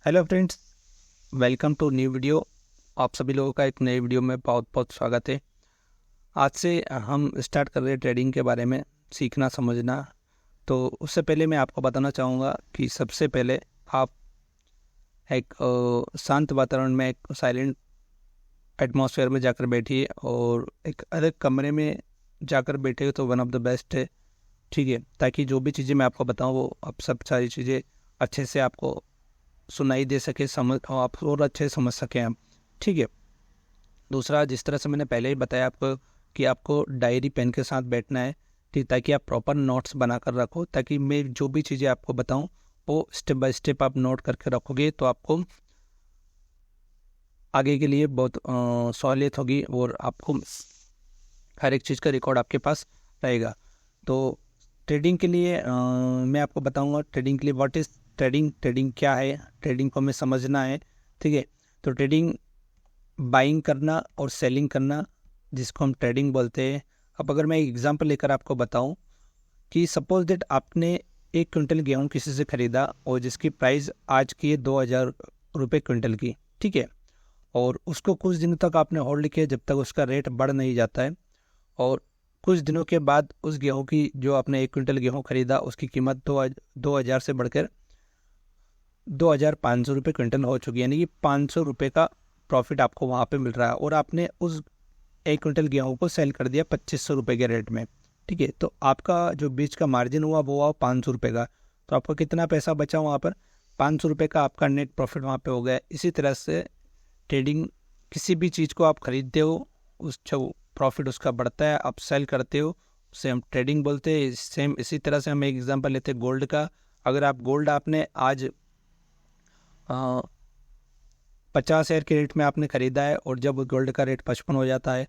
Hello friends, welcome to new video. आप सभी लोगों का एक नए वीडियो में बहुत बहुत स्वागत है। आज से हम स्टार्ट कर रहे हैं ट्रेडिंग के बारे में सीखना समझना। तो उससे पहले मैं आपको बताना चाहूँगा कि सबसे पहले आप एक शांत वातावरण में, एक साइलेंट एटमॉस्फेयर में जाकर बैठिए और एक अलग कमरे में जाकर बैठे तो वन ऑफ द बेस्ट है। ठीक है, ताकि जो भी चीज़ें मैं आपको बताऊँ वो आप सब सारी चीज़ें अच्छे से आपको सुनाई दे सके, समझ आप और अच्छे से समझ सकें आप। ठीक है। दूसरा, जिस तरह से मैंने पहले ही बताया आपको कि आपको डायरी पेन के साथ बैठना है, ठीक, ताकि आप प्रॉपर नोट्स बनाकर रखो, ताकि मैं जो भी चीज़ें आपको बताऊं वो स्टेप बाय स्टेप आप नोट करके रखोगे तो आपको आगे के लिए बहुत सहूलियत होगी और आपको हर एक चीज़ का रिकॉर्ड आपके पास रहेगा। तो ट्रेडिंग के लिए मैं आपको बताऊंगा ट्रेडिंग के लिए व्हाट इज़ ट्रेडिंग, ट्रेडिंग क्या है, ट्रेडिंग को हमें समझना है। ठीक है। तो ट्रेडिंग बाइंग करना और सेलिंग करना, जिसको हम ट्रेडिंग बोलते हैं। अब अगर मैं एक एग्जांपल लेकर आपको बताऊं कि सपोज दैट आपने 1 क्विंटल गेहूं किसी से ख़रीदा और जिसकी प्राइस आज की है 2,000 रुपये क्विंटल की। ठीक है। और उसको कुछ दिनों तक आपने होल्ड किया जब तक उसका रेट बढ़ नहीं जाता है, और कुछ दिनों के बाद उस गेहूं की, जो आपने 1 क्विंटल गेहूं खरीदा, उसकी कीमत 2,000 से बढ़कर 2,500 रुपये क्विंटल हो चुकी है, यानी कि 500 रुपये का प्रॉफिट आपको वहाँ पे मिल रहा है। और आपने उस 1 क्विंटल गेहूँ को सेल कर दिया 2,500 रुपये के रेट में। ठीक है। तो आपका जो बीच का मार्जिन हुआ वो हुआ 500 रुपये का। तो आपका कितना पैसा बचा वहाँ पर? 500 रुपये का आपका नेट प्रॉफिट वहाँ पे हो गया। इसी तरह से ट्रेडिंग, किसी भी चीज़ को आप खरीदते हो, उस जो प्रॉफिट उसका बढ़ता है, आप सेल करते हो, उसे हम ट्रेडिंग बोलते हैं। सेम इसी तरह से हम एक एग्जांपल लेते हैं गोल्ड का। अगर आप गोल्ड आपने आज 50,000 के रेट में आपने ख़रीदा है और जब गोल्ड का रेट 55 हो जाता है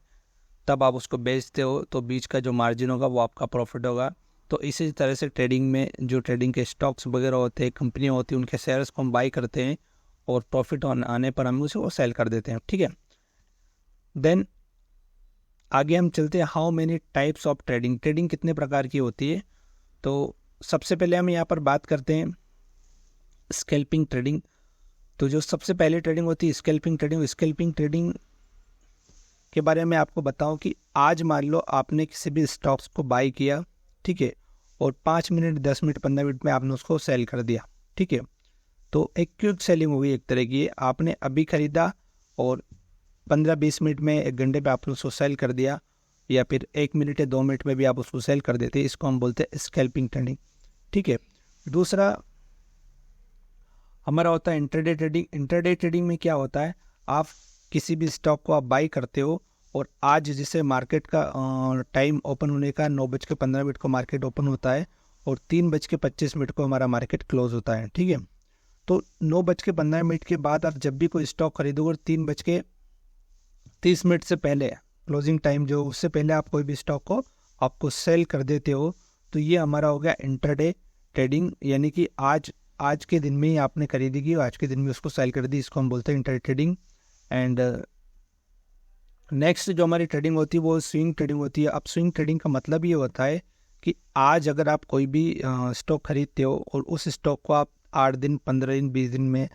तब आप उसको बेचते हो, तो बीच का जो मार्जिन होगा वो आपका प्रॉफिट होगा। तो इसी तरह से ट्रेडिंग में जो ट्रेडिंग के स्टॉक्स वगैरह होते हैं, कंपनियाँ होती हैं, उनके शेयर्स को हम बाई करते हैं और प्रॉफिट आने पर हम उसे वो सेल कर देते हैं। ठीक है। देन आगे हम चलते हैं, how many types of trading, trading कितने प्रकार की होती है। तो सबसे पहले हम यहाँ पर बात करते हैं स्कैल्पिंग ट्रेडिंग। तो जो सबसे पहले ट्रेडिंग होती है स्कैल्पिंग ट्रेडिंग। स्कैल्पिंग ट्रेडिंग के बारे में आपको बताऊं कि आज मान लो आपने किसी भी स्टॉक्स को बाई किया, ठीक है, और 5 मिनट 10 मिनट 15 मिनट में आपने उसको सेल कर दिया। ठीक है। तो एक क्विक सेलिंग होगी एक तरह की। आपने अभी खरीदा और 15-20 मिनट में, 1 घंटे पे आपने उसको सेल कर दिया, या फिर 1 मिनट या 2 मिनट में भी आप उसको सेल कर देते हैं। इसको हम बोलते हैं स्कैल्पिंग ट्रेडिंग। ठीक है। दूसरा हमारा होता है इंट्राडे ट्रेडिंग। इंट्राडे ट्रेडिंग में क्या होता है, आप किसी भी स्टॉक को आप बाई करते हो और आज जिसे मार्केट का टाइम ओपन होने का 9:15 को मार्केट ओपन होता है और 3:25 को हमारा मार्केट क्लोज होता है। ठीक है। तो 9:15 के बाद आप जब भी कोई स्टॉक खरीदोगे और 3:30 से पहले क्लोजिंग टाइम जो उससे पहले आप कोई भी स्टॉक को आपको सेल कर देते हो, तो ये हमारा हो गया इंट्राडे ट्रेडिंग। यानी कि आज के दिन में ही आपने खरीदी की, आज के दिन में उसको सेल कर दी, इसको हम बोलते हैं इंट्राडे ट्रेडिंग। एंड नेक्स्ट जो हमारी ट्रेडिंग होती है वो स्विंग ट्रेडिंग होती है। अब स्विंग ट्रेडिंग का मतलब ये होता है कि आज अगर आप कोई भी स्टॉक खरीदते हो और उस स्टॉक को आप 8 दिन 15 दिन 20 दिन में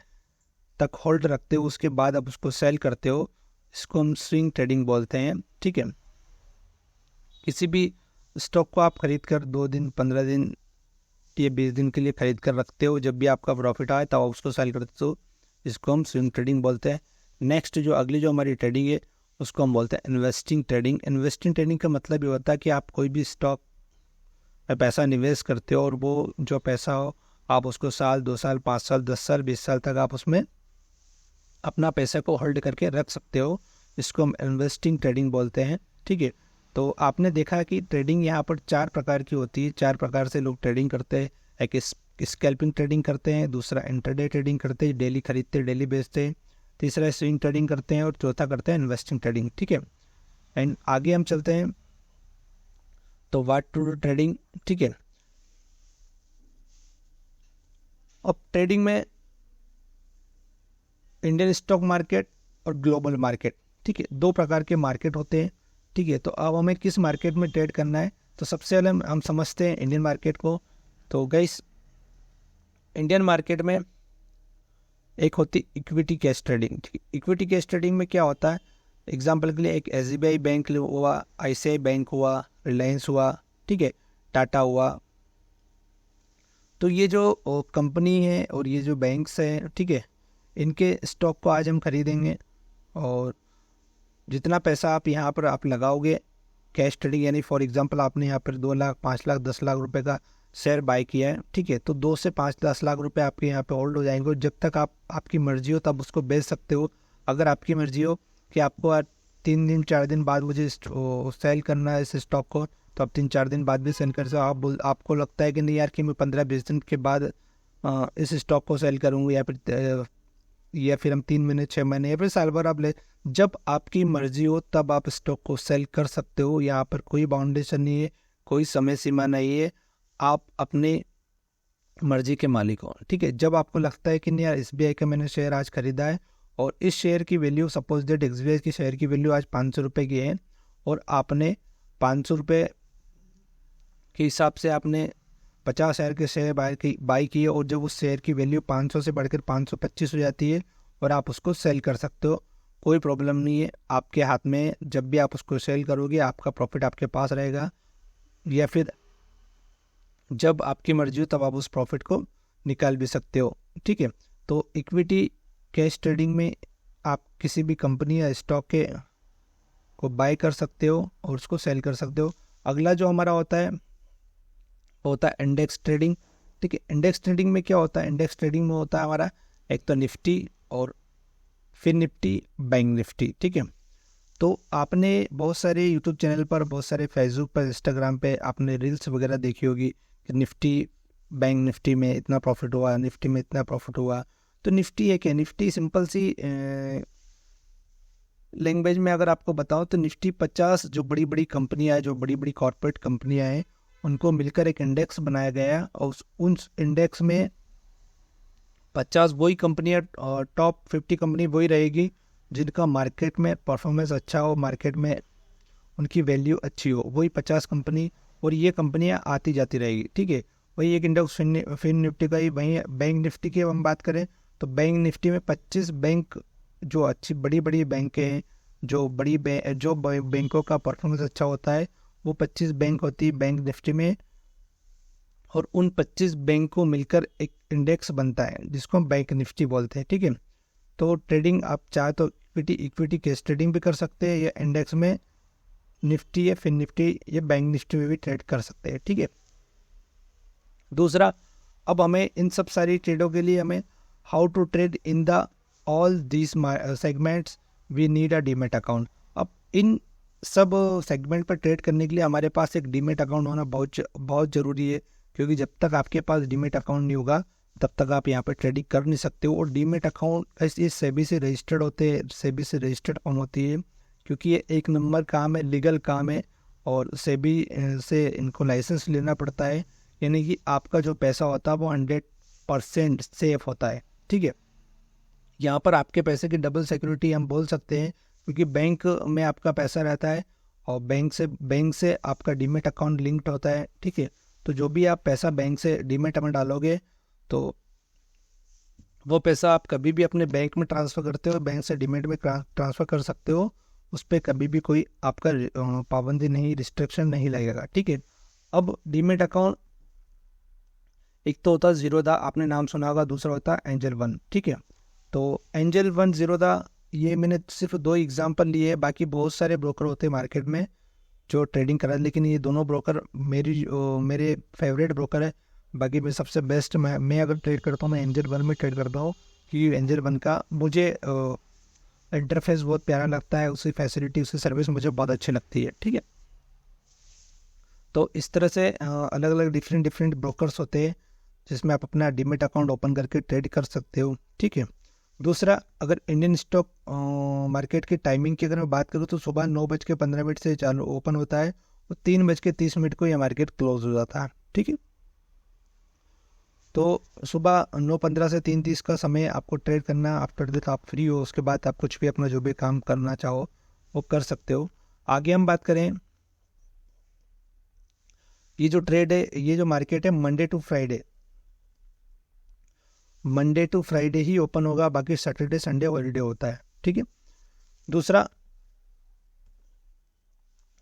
तक होल्ड रखते हो, उसके बाद आप उसको सेल करते हो, इसको हम स्विंग ट्रेडिंग बोलते हैं। ठीक है। किसी भी स्टॉक को आप खरीद कर 2 दिन 15 दिन ये 20 दिन के लिए खरीद कर रखते हो, जब भी आपका प्रॉफिट आए तब आप उसको सेल करते हो, इसको हम स्विंग ट्रेडिंग बोलते हैं। नेक्स्ट जो अगली जो हमारी ट्रेडिंग है उसको हम बोलते हैं इन्वेस्टिंग ट्रेडिंग। इन्वेस्टिंग ट्रेडिंग का मतलब ये होता है कि आप कोई भी स्टॉक में पैसा निवेश करते हो और वो जो पैसा हो आप उसको साल 2 साल 5 साल 10 साल 20 साल तक आप उसमें अपना पैसा को होल्ड करके रख सकते हो, इसको हम इन्वेस्टिंग ट्रेडिंग बोलते हैं। ठीक है। तो आपने देखा कि ट्रेडिंग यहाँ पर 4 प्रकार की होती है, 4 प्रकार से लोग ट्रेडिंग करते हैं। एक स्कैल्पिंग ट्रेडिंग करते हैं, दूसरा इंट्राडे ट्रेडिंग करते हैं, डेली खरीदते डेली बेचते हैं, तीसरा स्विंग ट्रेडिंग करते हैं और चौथा करते हैं इन्वेस्टिंग ट्रेडिंग। ठीक है। एंड आगे हम चलते हैं, तो व्हाट टू डू ट्रेडिंग। ठीक है। अब ट्रेडिंग में इंडियन स्टॉक मार्केट और ग्लोबल मार्केट, ठीक है, 2 प्रकार के मार्केट होते हैं। ठीक है। तो अब हमें किस मार्केट में ट्रेड करना है, तो सबसे पहले हम समझते हैं इंडियन मार्केट को। तो गाइस, इंडियन मार्केट में एक होती equity cash trading. Equity cash trading में क्या होता है, एग्जाम्पल के लिए एक SBI बैंक हुआ, ICICI बैंक हुआ, रिलायंस हुआ, ठीक है, टाटा हुआ। तो ये जो कंपनी है और ये जो बैंक्स हैं, ठीक है, इनके स्टॉक को आज हम खरीदेंगे और जितना पैसा आप यहाँ पर आप लगाओगे कैश ट्रेडिंग, यानी फॉर एग्जांपल आपने यहाँ पर 2 लाख 5 लाख 10 लाख रुपए का शेयर बाय किया है, ठीक है, तो 2 से 5 10 लाख रुपए आपके यहाँ पे होल्ड हो जाएंगे और जब तक आपकी मर्जी हो तब उसको बेच सकते हो। अगर आपकी मर्जी हो कि आपको 3 दिन 4 दिन बाद मुझे सेल करना है इस स्टॉक को, तो आप 3-4 दिन बाद भी सेल कर सकते हो। आपको लगता है कि नहीं यार कि मैं 15-20 दिन के बाद इस स्टॉक को सेल करूँगा, या फिर हम 3 महीने 6 महीने या फिर साल भर आप ले, जब आपकी मर्जी हो तब आप स्टॉक को सेल कर सकते हो। यहाँ पर कोई बाउंडेशन नहीं है, कोई समय सीमा नहीं है, आप अपने मर्जी के मालिक हो, ठीक है। जब आपको लगता है कि नहीं यार SBI का मैंने शेयर आज खरीदा है और इस शेयर की वैल्यू, सपोज दैट SBI की शेयर की वैल्यू आज 500 रुपये की है और आपने 500 रुपये के हिसाब से आपने 50 शेयर के शेयर बाई किए और जब उस शेयर की वैल्यू 500 से बढ़कर 525 हो जाती है और आप उसको सेल कर सकते हो, कोई प्रॉब्लम नहीं है, आपके हाथ में। जब भी आप उसको सेल करोगे आपका प्रॉफिट आपके पास रहेगा, या फिर जब आपकी मर्जी हो तब आप उस प्रॉफिट को निकाल भी सकते हो, ठीक है। तो इक्विटी कैश ट्रेडिंग में आप किसी भी कंपनी या स्टॉक के को बाय कर सकते हो और उसको सेल कर सकते हो। अगला जो हमारा होता है वो होता है इंडेक्स ट्रेडिंग, ठीक है। इंडेक्स ट्रेडिंग में क्या होता है, इंडेक्स ट्रेडिंग में होता है हमारा एक तो निफ्टी और फिर निफ्टी, बैंक निफ्टी, ठीक है। तो आपने बहुत सारे यूट्यूब चैनल पर, बहुत सारे फेसबुक पर, इंस्टाग्राम पे आपने रील्स वगैरह देखी होगी कि निफ्टी, बैंक निफ्टी में इतना प्रॉफिट हुआ, निफ्टी में इतना प्रॉफिट हुआ। तो निफ्टी है क्या, निफ्टी सिंपल सी लैंग्वेज में अगर आपको बताओ तो निफ्टी 50 जो बड़ी बड़ी कंपनियां हैं, जो बड़ी बड़ी कॉर्पोरेट कंपनियां हैं, उनको मिलकर एक इंडेक्स बनाया गया है और उन इंडेक्स में 50 वही कंपनियां, टॉप 50 कंपनी वही रहेगी जिनका मार्केट में परफॉर्मेंस अच्छा हो, मार्केट में उनकी वैल्यू अच्छी हो, वही 50 कंपनी, और ये कंपनियां आती जाती रहेगी, ठीक है। वही एक इंडेक्स फिर निफ्टी का ही, वही बैंक निफ्टी की हम बात करें तो बैंक निफ्टी में 25 बैंक जो अच्छी बड़ी बड़ी बैंकें हैं, जो बैंकों का परफॉर्मेंस अच्छा होता है, वो 25 बैंक होती है बैंक निफ्टी में, और उन 25 बैंक को मिलकर एक इंडेक्स बनता है जिसको हम बैंक निफ्टी बोलते हैं, ठीक है। तो ट्रेडिंग आप चाहे तो इक्विटी कैश ट्रेडिंग भी कर सकते हैं, या इंडेक्स में निफ्टी या फिर निफ्टी या बैंक निफ्टी में भी ट्रेड कर सकते हैं, ठीक है। दूसरा, अब हमें इन सब सारी ट्रेडों के लिए हमें how to trade in the all these segments we need a demat account. अब इन सब सेगमेंट पर ट्रेड करने के लिए हमारे पास एक डीमेट अकाउंट होना बहुत ज़रूरी है, क्योंकि जब तक आपके पास डीमेट अकाउंट नहीं होगा तब तक आप यहाँ पर ट्रेडिंग कर नहीं सकते हो। और डीमेट अकाउंट इस सेबी से रजिस्टर्ड होते हैं, सेबी से रजिस्टर्ड अकाउंट होती है, क्योंकि ये एक नंबर काम है, लीगल काम है, और सेबी से इनको लाइसेंस लेना पड़ता है, यानी कि आपका जो पैसा होता है वो 100% सेफ होता है, ठीक है। यहाँ पर आपके पैसे की डबल सिक्योरिटी हम बोल सकते हैं, क्योंकि बैंक में आपका पैसा रहता है और बैंक से आपका डीमेट अकाउंट लिंक्ड होता है, ठीक है। तो जो भी आप पैसा बैंक से डीमेट में डालोगे तो वो पैसा आप कभी भी अपने बैंक में ट्रांसफ़र करते हो, बैंक से डीमेट में ट्रांसफ़र कर सकते हो, उस पर कभी भी कोई आपका पाबंदी नहीं, रिस्ट्रिक्शन नहीं लगेगा, ठीक है। अब डीमेट अकाउंट एक तो होता है ज़ीरोधा, आपने नाम सुना होगा, दूसरा होता है एंजल वन, ठीक है। तो एंजल वन, ज़ीरोधा, ये मैंने सिर्फ 2 एग्जांपल लिए हैं, बाकी बहुत सारे ब्रोकर होते हैं मार्केट में जो ट्रेडिंग करा, लेकिन ये दोनों ब्रोकर मेरे फेवरेट ब्रोकर है। बाकी मैं सबसे बेस्ट, मैं अगर ट्रेड करता हूँ मैं एंजल वन में ट्रेड करता हूँ, कि एंजल वन का मुझे इंटरफेस बहुत प्यारा लगता है, उसकी फैसिलिटी, उसकी सर्विस मुझे बहुत अच्छी लगती है, ठीक है। तो इस तरह से अलग अलग डिफरेंट ब्रोकर्स होते हैं जिसमें आप अपना डीमेट अकाउंट ओपन करके ट्रेड कर सकते हो, ठीक है। दूसरा, अगर इंडियन स्टॉक मार्केट की टाइमिंग की अगर मैं बात करूँ तो सुबह 9:15 से चालू ओपन होता है और 3:30 को यह मार्केट क्लोज हो जाता है, ठीक है। तो सुबह 9:15 से 3:30 का समय आपको ट्रेड करना, आफ्टर दैट आप फ्री हो, उसके बाद आप कुछ भी अपना जो भी काम करना चाहो वो कर सकते हो। आगे हम बात करें, ये जो ट्रेड है, ये जो मार्केट है Monday to Friday, Monday to Friday ही ओपन होगा, बाकी सैटरडे संडे हॉलीडे होता है। ठीक है। दूसरा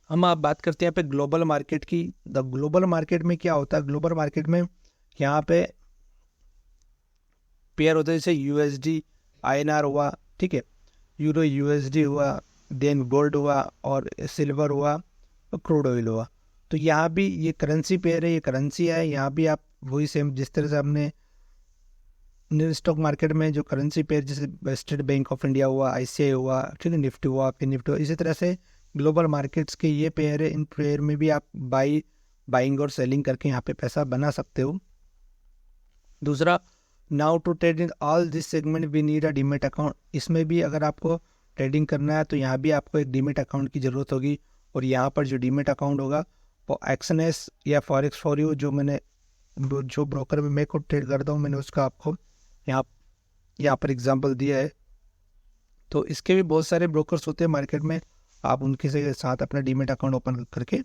हम आप बात करते हैं यहाँ पे ग्लोबल मार्केट की। द ग्लोबल मार्केट में क्या होता है, ग्लोबल मार्केट में यहाँ पे पेयर होता है, जैसे यूएसडी आईएनआर हुआ, ठीक है, यूरो यूएसडी हुआ, देन गोल्ड हुआ, और सिल्वर हुआ, और क्रूड ऑयल हुआ। तो यहाँ भी ये करेंसी पेयर है, ये करेंसी है। यहाँ भी आप वही सेम जिस तरह से हमने स्टॉक मार्केट में जो करेंसी पेयर जैसे स्टेट बैंक ऑफ इंडिया हुआ, आईसीआई हुआ, ठीक है, निफ्टी हुआ, फिर निफ्टी हुआ, इसी तरह से ग्लोबल मार्केट्स के ये पेयर है। इन पेयर में भी आप बाइंग और सेलिंग करके यहाँ पे पैसा बना सकते हो। दूसरा, now to trade in all this segment we need a demat account. इसमें भी अगर आपको ट्रेडिंग करना है तो यहाँ भी आपको एक डीमेट अकाउंट की ज़रूरत होगी। और यहाँ पर जो डीमेट अकाउंट होगा वो एक्सएनएस या फॉरेक्स फॉर यू जो ब्रोकर में मैं खुद ट्रेड करता हूँ, मैंने उसका आपको यहाँ पर एग्जांपल दिया है। तो इसके भी बहुत सारे ब्रोकर्स होते हैं मार्केट में, आप उनके साथ अपना डीमेट अकाउंट ओपन करके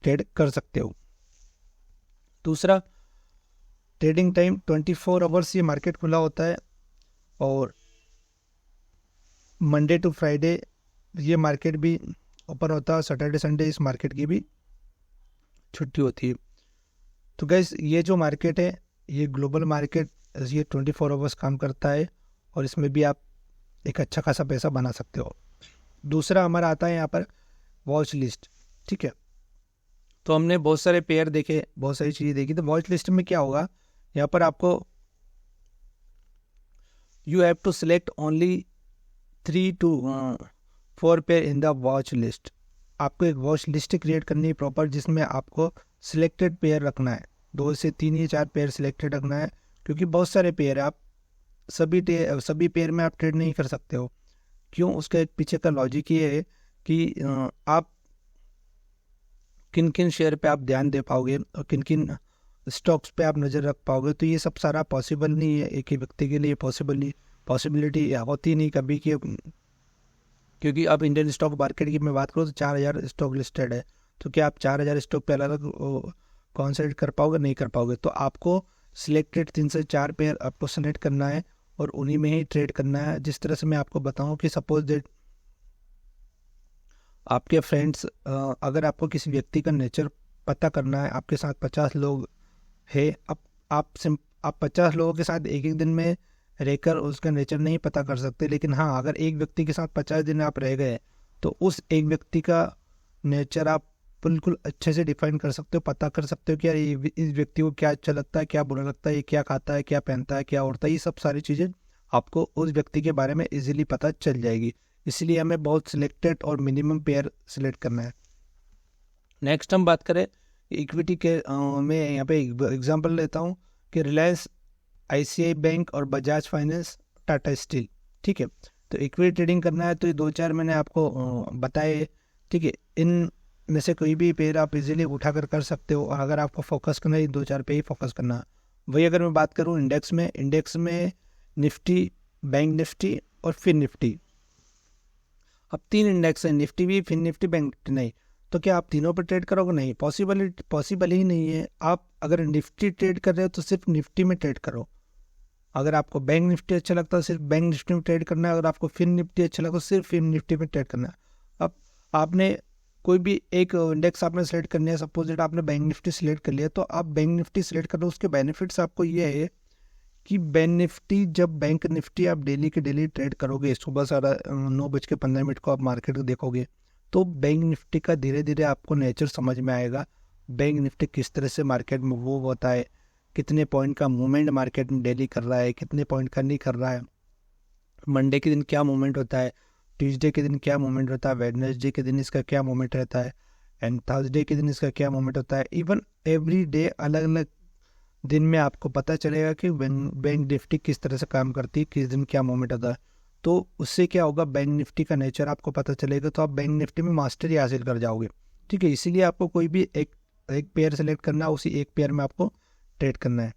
ट्रेड कर सकते हो। दूसरा, ट्रेडिंग टाइम 24 आवर्स ये मार्केट खुला होता है, और मंडे टू फ्राइडे ये मार्केट भी ओपन होता है, सैटरडे संडे इस मार्केट की भी छुट्टी होती है। तो गाइस, ये जो मार्केट है, ये ग्लोबल मार्केट, ये 24 आवर्स काम करता है, और इसमें भी आप एक अच्छा खासा पैसा बना सकते हो। दूसरा हमारा आता है यहाँ पर वॉच लिस्ट। ठीक है, तो हमने बहुत सारे पेयर देखे, बहुत सारी चीज़ें देखी। तो वॉच लिस्ट में क्या होगा, यहाँ पर आपको you have to select only 3 to 4 pair in the watch list. आपको एक वॉच लिस्ट क्रिएट करनी है प्रॉपर, जिसमें आपको सिलेक्टेड पेयर रखना है, 2 से 3 या 4 पेयर सिलेक्टेड रखना है, क्योंकि बहुत सारे पेयर आप सभी पेयर में आप ट्रेड नहीं कर सकते हो। क्यों, उसका एक पीछे का लॉजिक ये है कि आप किन किन शेयर पे आप ध्यान दे पाओगे और किन किन स्टॉक्स पे आप नज़र रख पाओगे, तो ये सब सारा पॉसिबल नहीं है। एक ही व्यक्ति के लिए पॉसिबिलिटी होती नहीं कभी कि, क्योंकि अब इंडियन स्टॉक मार्केट की मैं बात करूँ तो 4000 स्टॉक लिस्टेड है। तो क्या आप 4000 स्टॉक पे अलग अलग कॉन्सेंट्रेट कर पाओगे? नहीं कर पाओगे। तो आपको सिलेक्टेड 3 से 4 पेयर आपको सेलेक्ट करना है और उन्हीं में ही ट्रेड करना है। जिस तरह से मैं आपको बताऊं कि सपोज दैट आपके फ्रेंड्स, अगर आपको किसी व्यक्ति का नेचर पता करना है, आपके साथ 50 लोग है, अब आप 50 लोगों के साथ एक एक दिन में रहकर उसका नेचर नहीं पता कर सकते, लेकिन हाँ, अगर एक व्यक्ति के साथ 50 दिन आप रह गए तो उस एक व्यक्ति का नेचर आप बिल्कुल अच्छे से डिफाइन कर सकते हो, पता कर सकते हो कि यार इस व्यक्ति को क्या अच्छा लगता है, क्या बुरा लगता है, ये क्या खाता है, क्या पहनता है, क्या उड़ता है, ये सब सारी चीज़ें आपको उस व्यक्ति के बारे में इजीली पता चल जाएगी। इसलिए हमें बहुत सिलेक्टेड और मिनिमम पेयर सिलेक्ट करना है। नेक्स्ट हम बात करें इक्विटी के, मैं यहाँ पे एग्जांपल लेता हूँ कि रिलायंस, आईसीआई बैंक और बजाज फाइनेंस, टाटा स्टील। ठीक है, तो इक्विटी ट्रेडिंग करना है तो ये 2-4 मैंने आपको बताए। ठीक है, इन में से कोई भी पेयर आप इजीली उठाकर कर सकते हो, और अगर आपको फोकस करना है 2-4 पे ही फोकस करना। वही अगर मैं बात करूँ इंडेक्स में निफ्टी, बैंक निफ्टी और फिर निफ्टी, अब 3 इंडेक्स है, निफ्टी भी, फिर निफ्टी, बैंक निफ्टी। नहीं, तो क्या आप तीनों पर ट्रेड करोगे? नहीं, पॉसिबल ही नहीं है। आप अगर निफ्टी ट्रेड कर रहे हो तो सिर्फ निफ्टी में ट्रेड करो। अगर आपको बैंक निफ्टी अच्छा लगता है सिर्फ बैंक निफ्टी में ट्रेड करना है, अगर आपको फिर निफ्टी अच्छा लगता है सिर्फ फिर निफ्टी में ट्रेड करना है। अब आपने कोई भी एक इंडेक्स आपने सेलेक्ट करना है, सपोज दैट आपने बैंक निफ्टी सेलेक्ट कर लिया, तो आप बैंक निफ्टी सेलेक्ट कर लो। उसके बेनिफिट्स आपको ये है कि बैंक निफ्टी, जब बैंक निफ्टी आप डेली के डेली ट्रेड करोगे, सुबह 9:15 को आप मार्केट को देखोगे, तो बैंक निफ्टी का धीरे धीरे आपको नेचर समझ में आएगा। बैंक निफ्टी किस तरह से मार्केट में मूव होता है, कितने पॉइंट का मूवमेंट मार्केट में डेली कर रहा है, कितने पॉइंट का नहीं कर रहा है, मंडे के दिन क्या मूवमेंट होता है, ट्यूसडे के दिन क्या मूवमेंट होता है, वेडनेसडे के दिन इसका क्या मूवमेंट रहता है, एंड थर्सडे के दिन इसका क्या मूवमेंट होता है। इवन एवरी डे अलग अलग दिन में आपको पता चलेगा कि बैंक निफ्टी किस तरह से काम करती है, किस दिन क्या मूवमेंट होता है। तो उससे क्या होगा, बैंक निफ्टी का नेचर आपको पता चलेगा, तो आप बैंक निफ्टी में मास्टरी हासिल कर जाओगे। ठीक है, इसीलिए आपको कोई भी एक पेयर सेलेक्ट करना है, उसी एक पेयर में आपको ट्रेड करना है।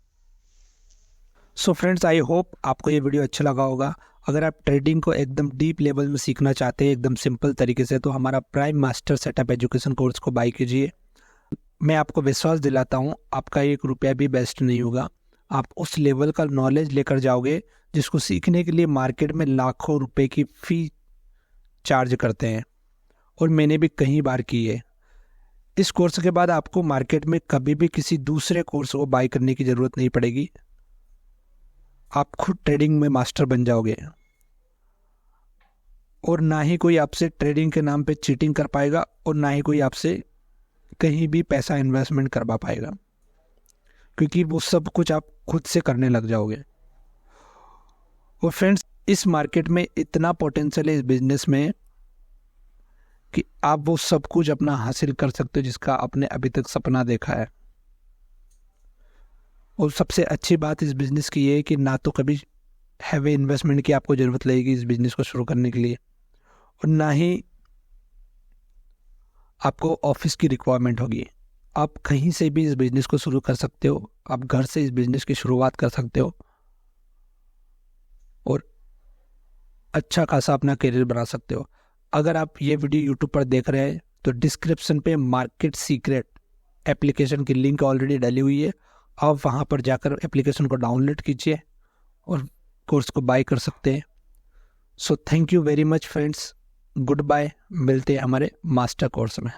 सो फ्रेंड्स, आई होप आपको ये वीडियो अच्छा लगा होगा। अगर आप ट्रेडिंग को एकदम डीप लेवल में सीखना चाहते हैं एकदम सिंपल तरीके से, तो हमारा prime master setup education course को बाय कीजिए। मैं आपको विश्वास दिलाता हूँ, आपका 1 रुपया भी वेस्ट नहीं होगा। आप उस लेवल का नॉलेज लेकर जाओगे जिसको सीखने के लिए मार्केट में लाखों रुपए की फ़ी चार्ज करते हैं, और मैंने भी कई बार की है। इस कोर्स के बाद आपको मार्केट में कभी भी किसी दूसरे कोर्स को बाय करने की ज़रूरत नहीं पड़ेगी। आप खुद ट्रेडिंग में मास्टर बन जाओगे, और ना ही कोई आपसे ट्रेडिंग के नाम पे चीटिंग कर पाएगा, और ना ही कोई आपसे कहीं भी पैसा इन्वेस्टमेंट करवा पाएगा, क्योंकि वो सब कुछ आप खुद से करने लग जाओगे। और फ्रेंड्स, इस मार्केट में इतना पोटेंशियल है इस बिजनेस में कि आप वो सब कुछ अपना हासिल कर सकते हो जिसका आपने अभी तक सपना देखा है। और सबसे अच्छी बात इस बिज़नेस की ये है कि ना तो कभी हैवी इन्वेस्टमेंट की आपको ज़रूरत लगेगी इस बिज़नेस को शुरू करने के लिए, और ना ही आपको ऑफिस की रिक्वायरमेंट होगी। आप कहीं से भी इस बिज़नेस को शुरू कर सकते हो, आप घर से इस बिज़नेस की शुरुआत कर सकते हो और अच्छा खासा अपना करियर बना सकते हो। अगर आप ये वीडियो यूट्यूब पर देख रहे हैं तो डिस्क्रिप्शन पे मार्केट सीक्रेट एप्लीकेशन की लिंक ऑलरेडी डली हुई है। आप वहाँ पर जाकर एप्लीकेशन को डाउनलोड कीजिए और कोर्स को बाय कर सकते हैं। So thank you very much friends, goodbye, मिलते हैं हमारे मास्टर कोर्स में।